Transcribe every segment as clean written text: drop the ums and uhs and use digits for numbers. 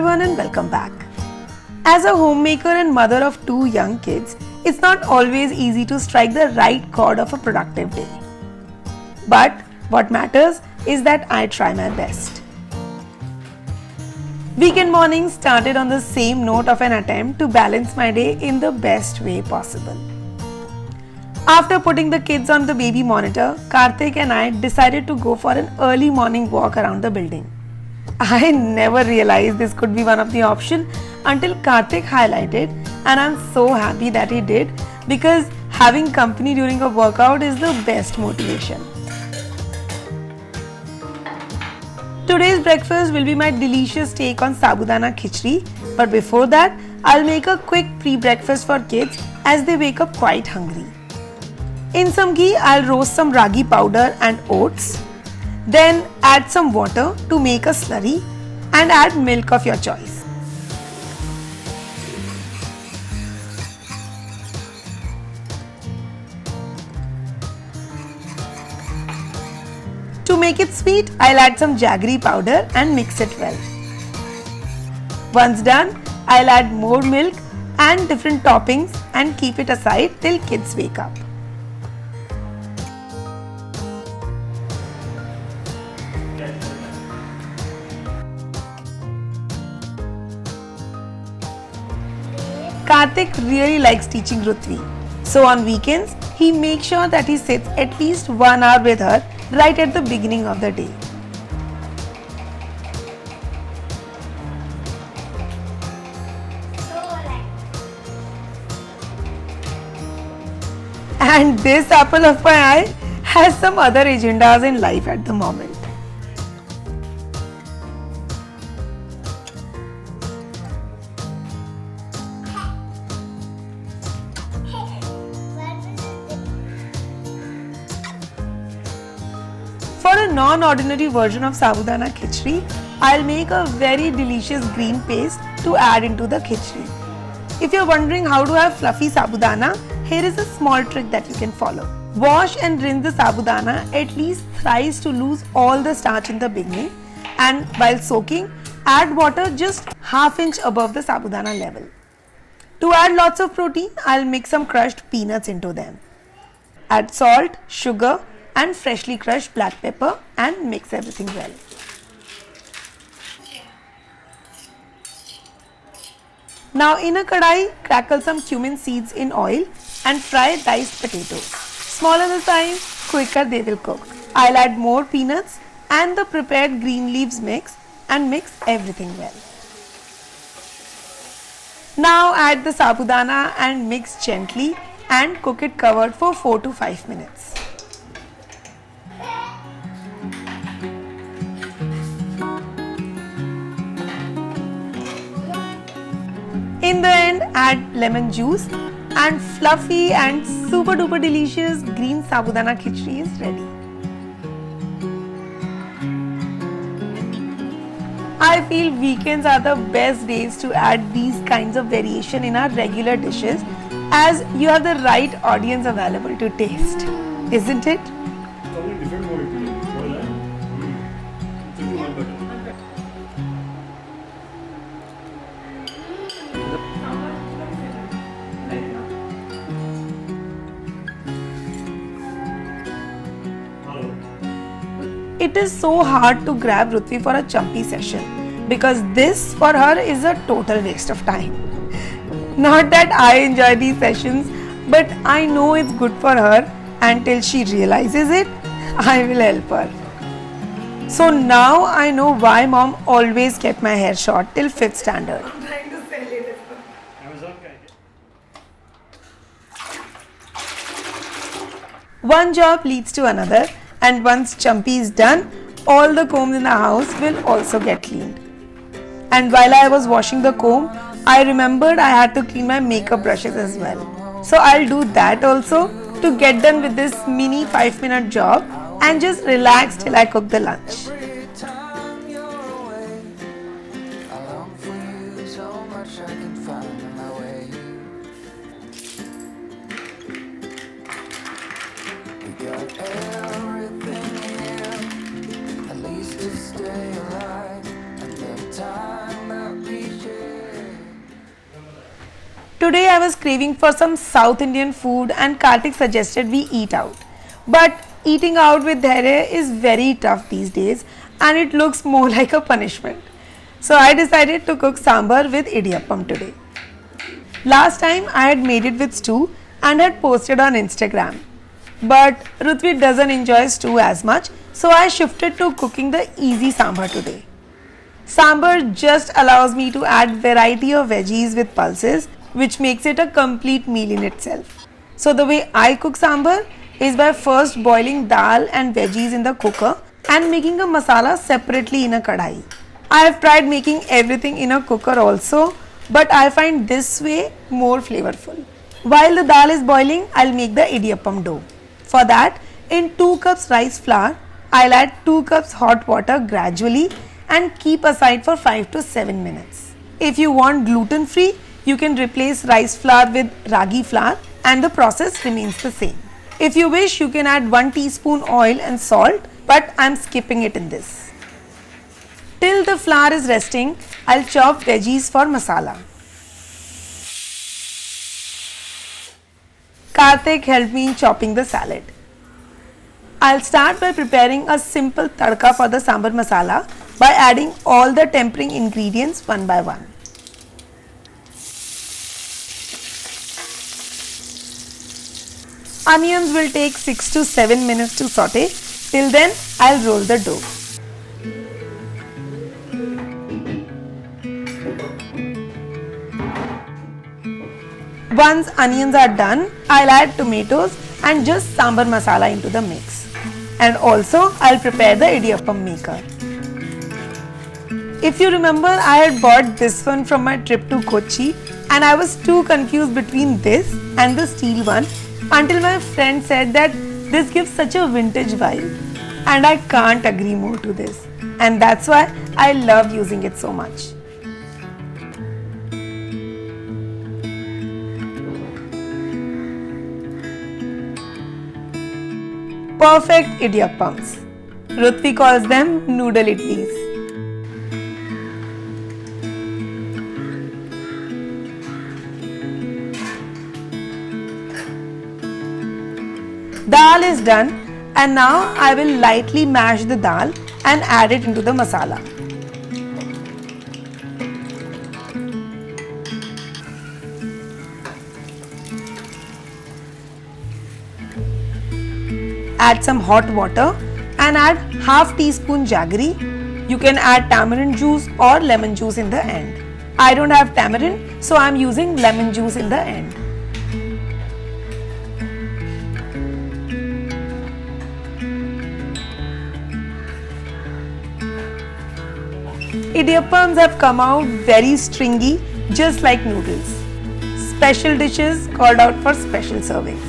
everyone and welcome back. As a homemaker and mother of 2 young kids, it's not always easy to strike the right chord of a productive day. But what matters is that I try my best. Weekend mornings started on the same note of an attempt to balance my day in the best way possible. After putting the kids on the baby monitor, Karthik and I decided to go for an early morning walk around the building. I never realized this could be one of the options until Karthik highlighted, and I'm so happy that he did because having company during a workout is the best motivation. Today's breakfast will be my delicious take on Sabudana Khichdi, but before that, I'll make a quick pre-breakfast for kids as they wake up quite hungry. In some ghee, I'll roast some ragi powder and oats. Then add some water to make a slurry and add milk of your choice. To make it sweet, I'll add some jaggery powder and mix it well. Once done, I'll add more milk and different toppings and keep it aside till kids wake up. Karthik really likes teaching Rutvi. So on weekends, he makes sure that he sits at least 1 hour with her right at the beginning of the day. And this apple of my eye has some other agendas in life at the moment. For a non-ordinary version of Sabudana Khichdi, I'll make a very delicious green paste to add into the khichdi. If you're wondering how to have fluffy Sabudana, here is a small trick that you can follow. Wash and rinse the Sabudana at least thrice to lose all the starch in the beginning, and while soaking, add water just ½ inch above the Sabudana level. To add lots of protein, I'll mix some crushed peanuts into them. Add salt, sugar, and freshly crushed black pepper and mix everything well. Now in a kadai, crackle some cumin seeds in oil and fry diced potatoes. Smaller the size, quicker they will cook. I'll add more peanuts and the prepared green leaves mix and mix everything well. Now add the sabudana and mix gently and cook it covered for 4 to 5 minutes. In the end, add lemon juice and fluffy and super duper delicious green Sabudana Khichdi is ready. I feel weekends are the best days to add these kinds of variation in our regular dishes as you have the right audience available to taste, isn't it? It is so hard to grab Rutvi for a chumpy session because this for her is a total waste of time. Not that I enjoy these sessions, but I know it's good for her, and till she realizes it, I will help her. So now I know why mom always kept my hair short till 5th standard. I'm trying to sell it. One job leads to another, and once chumpy is done, all the combs in the house will also get cleaned. And while I was washing the comb, I remembered I had to clean my makeup brushes as well. So I'll do that also to get done with this mini 5-minute job and just relax till I cook the lunch. Everything here, at least to stay alive, and the time that we Today I was craving for some South Indian food and Karthik suggested we eat out. But eating out with Dharya is very tough these days and it looks more like a punishment. So I decided to cook Sambhar with Iddiyappam today. Last time I had made it with stew and had posted on Instagram. But Ruthvi doesn't enjoy stew as much, so I shifted to cooking the easy Sambhar today. Sambhar just allows me to add variety of veggies with pulses, which makes it a complete meal in itself. So the way I cook Sambhar is by first boiling dal and veggies in the cooker and making a masala separately in a kadai. I have tried making everything in a cooker also, but I find this way more flavorful. While the dal is boiling, I'll make the iddiyappam dough. For that, in 2 cups rice flour, I'll add 2 cups hot water gradually and keep aside for 5 to 7 minutes. If you want gluten free, you can replace rice flour with ragi flour and the process remains the same. If you wish, you can add 1 teaspoon oil and salt, but I'm skipping it in this. Till the flour is resting, I'll chop veggies for masala. Karthik helped me in chopping the salad. I'll start by preparing a simple tadka for the sambar masala by adding all the tempering ingredients one by one. Onions will take 6 to 7 minutes to saute. Till then, I'll roll the dough. Once onions are done, I'll add tomatoes and just sambar masala into the mix. And also, I'll prepare the iddiyappam maker. If you remember, I had bought this one from my trip to Kochi and I was too confused between this and the steel one until my friend said that this gives such a vintage vibe. And I can't agree more to this. And that's why I love using it so much. Perfect iddiyappams. Ruthvi calls them noodle idlis. Dal is done and now I will lightly mash the dal and add it into the masala. Add some hot water and add half teaspoon jaggery. You can add tamarind juice or lemon juice in the end. I don't have tamarind, so I am using lemon juice in the end. Iddiyappams have come out very stringy, just like noodles. Special dishes called out for special servings.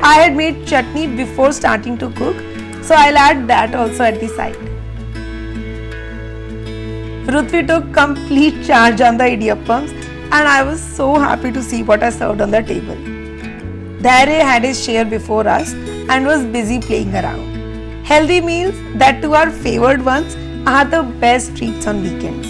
I had made chutney before starting to cook, so I'll add that also at the side. Ruthvi took complete charge on the iddiyappams and I was so happy to see what I served on the table. Dharya had his share before us and was busy playing around. Healthy meals, that too our favored ones, are the best treats on weekends.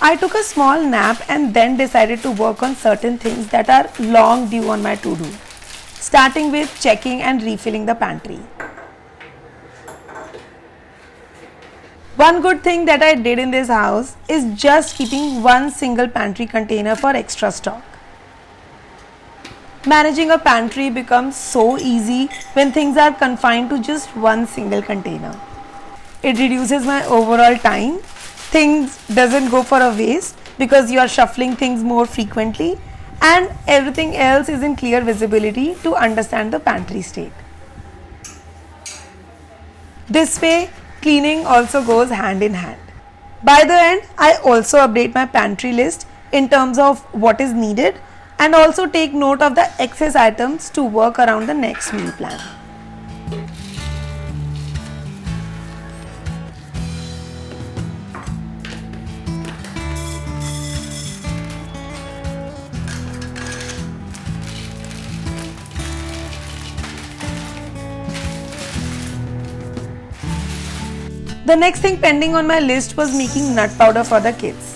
I took a small nap and then decided to work on certain things that are long due on my to-do, starting with checking and refilling the pantry. One good thing that I did in this house is just keeping one single pantry container for extra stock. Managing a pantry becomes so easy when things are confined to just one single container. It reduces my overall time. Things doesn't go for a waste because you are shuffling things more frequently and everything else is in clear visibility to understand the pantry state. This way, cleaning also goes hand in hand. By the end, I also update my pantry list in terms of what is needed and also take note of the excess items to work around the next meal plan. The next thing pending on my list was making nut powder for the kids.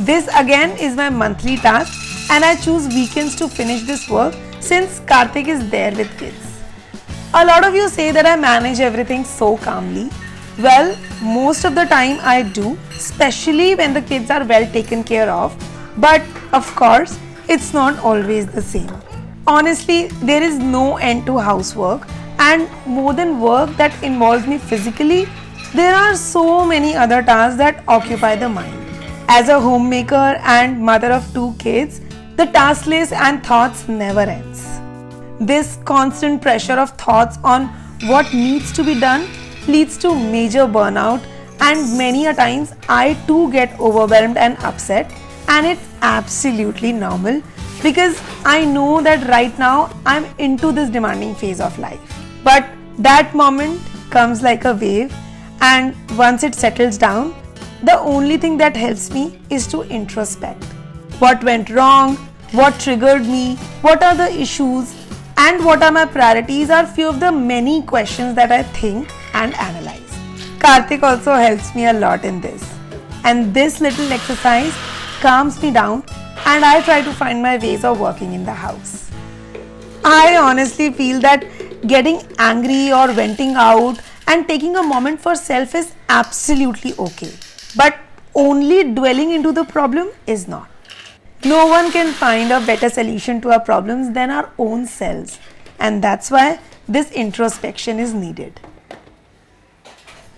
This again is my monthly task and I choose weekends to finish this work since Karthik is there with kids. A lot of you say that I manage everything so calmly. Well, most of the time I do, especially when the kids are well taken care of. But of course, it's not always the same. Honestly, there is no end to housework, and more than work that involves me physically, there are so many other tasks that occupy the mind. As a homemaker and mother of 2 kids, the task list and thoughts never ends. This constant pressure of thoughts on what needs to be done leads to major burnout, and many a times I too get overwhelmed and upset, and it's absolutely normal because I know that right now I'm into this demanding phase of life. But that moment comes like a wave, and once it settles down, the only thing that helps me is to introspect. What went wrong? What triggered me? What are the issues? And what are my priorities are few of the many questions that I think and analyze. Karthik also helps me a lot in this. And this little exercise calms me down and I try to find my ways of working in the house. I honestly feel that getting angry or venting out and taking a moment for self is absolutely okay. But only dwelling into the problem is not. No one can find a better solution to our problems than our own selves, and that's why this introspection is needed.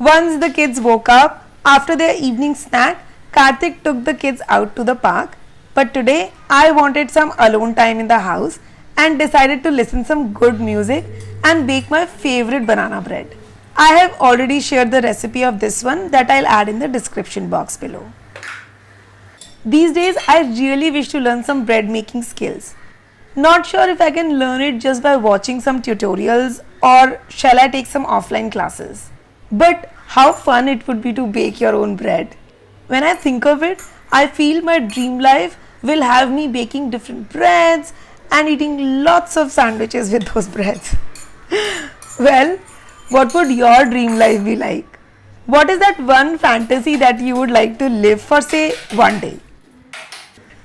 Once the kids woke up, after their evening snack, Karthik took the kids out to the park, but today I wanted some alone time in the house and decided to listen some good music and bake my favorite banana bread. I have already shared the recipe of this one that I'll add in the description box below. These days, I really wish to learn some bread making skills. Not sure if I can learn it just by watching some tutorials or shall I take some offline classes. But how fun it would be to bake your own bread. When I think of it, I feel my dream life will have me baking different breads and eating lots of sandwiches with those breads. Well, what would your dream life be like? What is that one fantasy that you would like to live for, say, one day?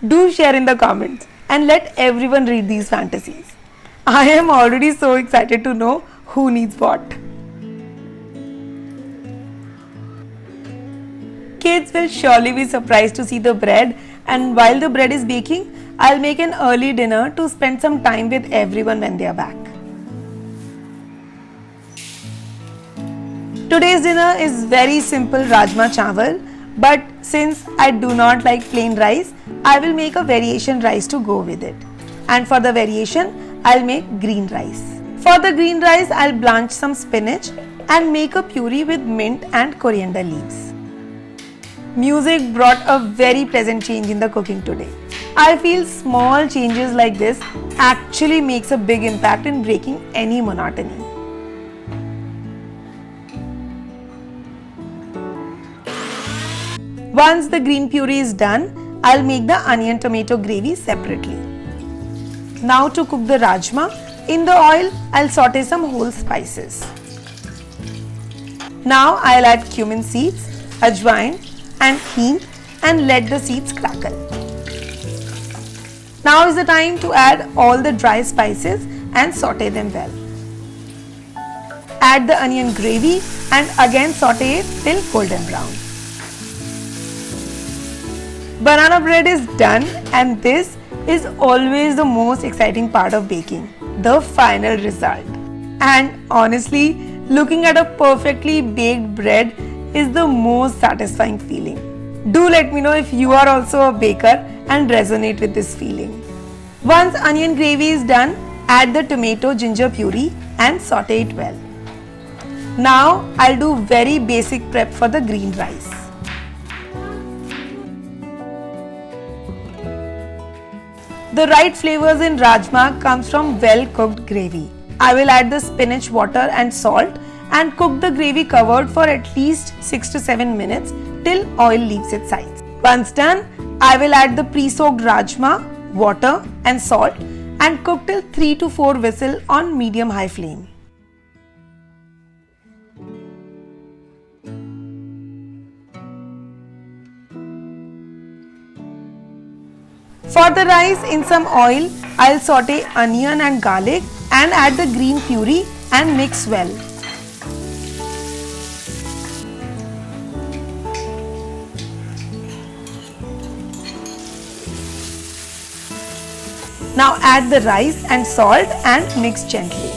Do share in the comments and let everyone read these fantasies. I am already so excited to know who needs what. Kids will surely be surprised to see the bread, and while the bread is baking, I'll make an early dinner to spend some time with everyone when they are back. Today's dinner is very simple Rajma chawal, but since I do not like plain rice, I will make a variation rice to go with it. And for the variation, I'll make green rice. For the green rice, I'll blanch some spinach and make a puree with mint and coriander leaves. Music brought a very pleasant change in the cooking today. I feel small changes like this actually makes a big impact in breaking any monotony. Once the green puree is done, I'll make the onion tomato gravy separately. Now to cook the rajma, in the oil I'll saute some whole spices. Now I'll add cumin seeds, ajwain and hing and let the seeds crackle. Now is the time to add all the dry spices and saute them well. Add the onion gravy and again saute it till golden brown. Banana bread is done, and this is always the most exciting part of baking, the final result. And honestly, looking at a perfectly baked bread is the most satisfying feeling. Do let me know if you are also a baker and resonate with this feeling. Once onion gravy is done, add the tomato ginger puree and saute it well. Now I'll do very basic prep for the green rice. The right flavors in Rajma comes from well cooked gravy. I will add the spinach water and salt and cook the gravy covered for at least 6 to 7 minutes till oil leaves its sides. Once done, I will add the pre-soaked Rajma, water and salt and cook till 3 to 4 whistles on medium-high flame. For the rice, in some oil, I'll saute onion and garlic and add the green puree and mix well. Now add the rice and salt and mix gently.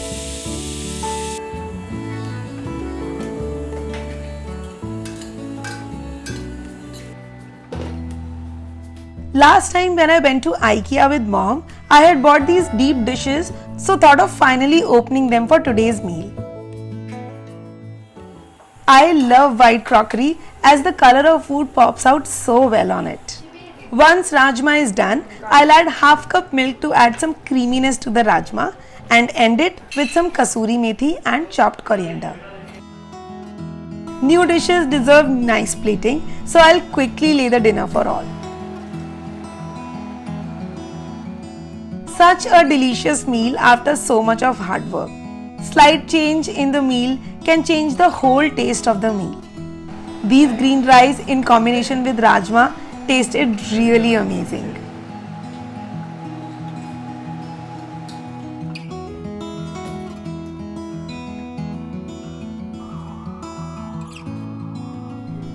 Last time when I went to IKEA with mom, I had bought these deep dishes, so thought of finally opening them for today's meal. I love white crockery as the color of food pops out so well on it. Once Rajma is done, I'll add half cup milk to add some creaminess to the Rajma and end it with some kasuri methi and chopped coriander. New dishes deserve nice plating, so I'll quickly lay the dinner for all. Such a delicious meal after so much of hard work. Slight change in the meal can change the whole taste of the meal. These green rice in combination with Rajma tasted really amazing.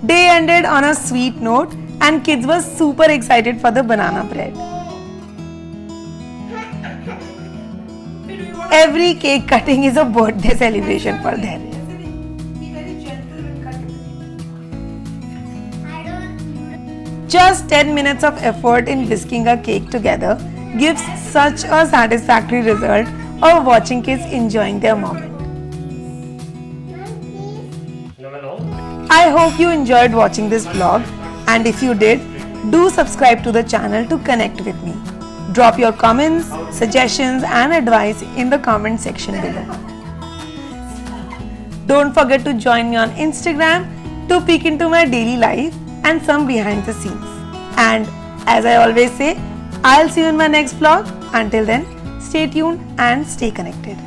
Day ended on a sweet note and kids were super excited for the banana bread. Every cake cutting is a birthday celebration for them. Just 10 minutes of effort in whisking a cake together gives such a satisfactory result of watching kids enjoying their moment. I hope you enjoyed watching this vlog, and if you did, do subscribe to the channel to connect with me. Drop your comments, suggestions and advice in the comment section below. Don't forget to join me on Instagram to peek into my daily life and some behind the scenes. And as I always say, I'll see you in my next vlog. Until then, stay tuned and stay connected.